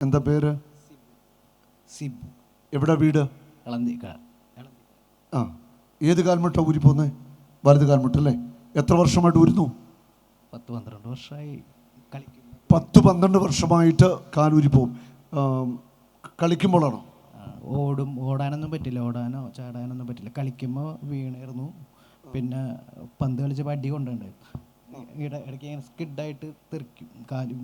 എന്താ പേര്? സിബു. എവിടെ വീട്? ആ, ഏത് കാൽമുട്ടാണ് ഊരി പോകുന്നത്? വലത് കാൽമുട്ടല്ലേ? എത്ര വർഷമായിട്ട് ഊരുന്നു? 10-12 വർഷമായി കളിക്കും. 10-12 വർഷമായിട്ട് കാലൂരി പോവും. കളിക്കുമ്പോഴാണോ? ഓടാനൊന്നും പറ്റില്ല, ഓടാനോ ചാടാനൊന്നും പറ്റില്ല. കളിക്കുമ്പോൾ വീണായിരുന്നു. പിന്നെ പന്ത് കളിച്ച് അടി കൊണ്ടുണ്ട്. ഇടയ്ക്ക് ഇങ്ങനെ സ്കിഡായിട്ട് തെറിക്കും, കാലും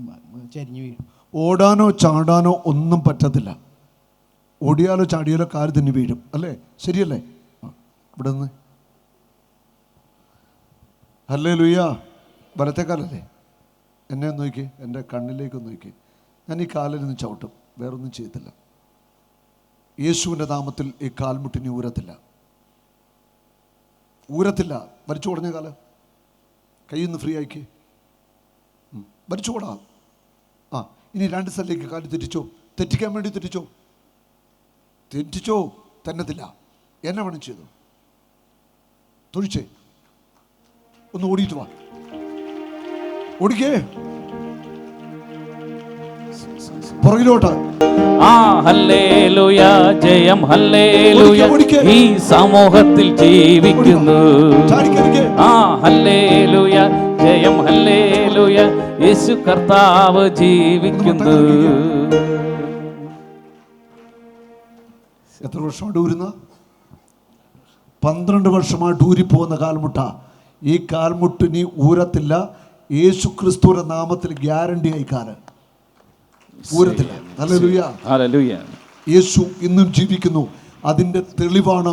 ചരിഞ്ഞു വീഴും. ഓടാനോ ചാടാനോ ഒന്നും പറ്റത്തില്ല. ഓടിയാലോ ചാടിയാലോ കാല് തന്നെ വീഴും, അല്ലേ? ശരിയല്ലേ? ഇവിടെ നിന്ന് ഹല്ലേലൂയ. വലത്തെ കാലല്ലേ? എന്നെ ഒന്ന് നോക്കി, എൻ്റെ കണ്ണിലേക്കൊന്ന് നോക്കി. ഞാൻ ഈ കാലിൽ നിന്ന് ചവിട്ടും, വേറൊന്നും ചെയ്യത്തില്ല. യേശുവിൻ്റെ നാമത്തിൽ ഈ കാൽമുട്ടിനി ഊരത്തില്ല, ഊരത്തില്ല. വലിച്ചു കൊടുഞ്ഞ കാല് കയ്യിൽ നിന്ന് ഫ്രീ ആക്കി വലിച്ചു കൂടാ. ആ, ഇനി 2 സ്ഥലത്തേക്ക് കാല് തെറ്റിച്ചോ. തെറ്റിക്കാൻ വേണ്ടി തെറ്റിച്ചോ തന്നത്തില്ല. എന്നെ വേണം ചെയ്തു തൊഴിച്ചേ. ഒന്ന് ഓടിയിട്ട് വാ, ഓടിക്കേ പുറകിലോട്ട്. ഹല്ലേലൂയ, ജയം ഹല്ലേലൂയ, ഈ സമൂഹത്തിൽ ജീവിക്കുന്നു. ഹല്ലേലൂയ, ജയം ഹല്ലേലൂയ, യേശു കർത്താവ് ജീവിക്കുന്നു. എത്ര വർഷമായിട്ട് ഊരുന്ന? 12 വർഷമായിട്ട് ഊരിപ്പോകുന്ന കാൽമുട്ട. ഈ കാൽമുട്ട് നീ ഊരത്തില്ല. യേശു ക്രിസ്തുവിന്റെ നാമത്തിൽ ഗ്യാരണ്ടി ആയി കാല് ഊരത്തില്ല. Hallelujah, hallelujah. യേശു ഇന്നും ജീവിക്കുന്നു. അതിന്റെ തെളിവാണ്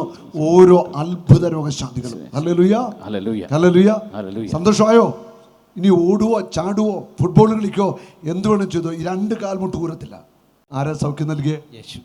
ഓരോ അത്ഭുത രോഗശാന്തികളും. Hallelujah, hallelujah, hallelujah. സന്തോഷമായോ? ഇനി ഓടുവോ ചാടുവോ ഫുട്ബോൾ കളിക്കോ എന്ത് വേണം ചെയ്തോ, ഈ 2 കാൽമുട്ട് ഊരത്തില്ല. ആരാ സൗഖ്യം നൽകിയേ? യേശു.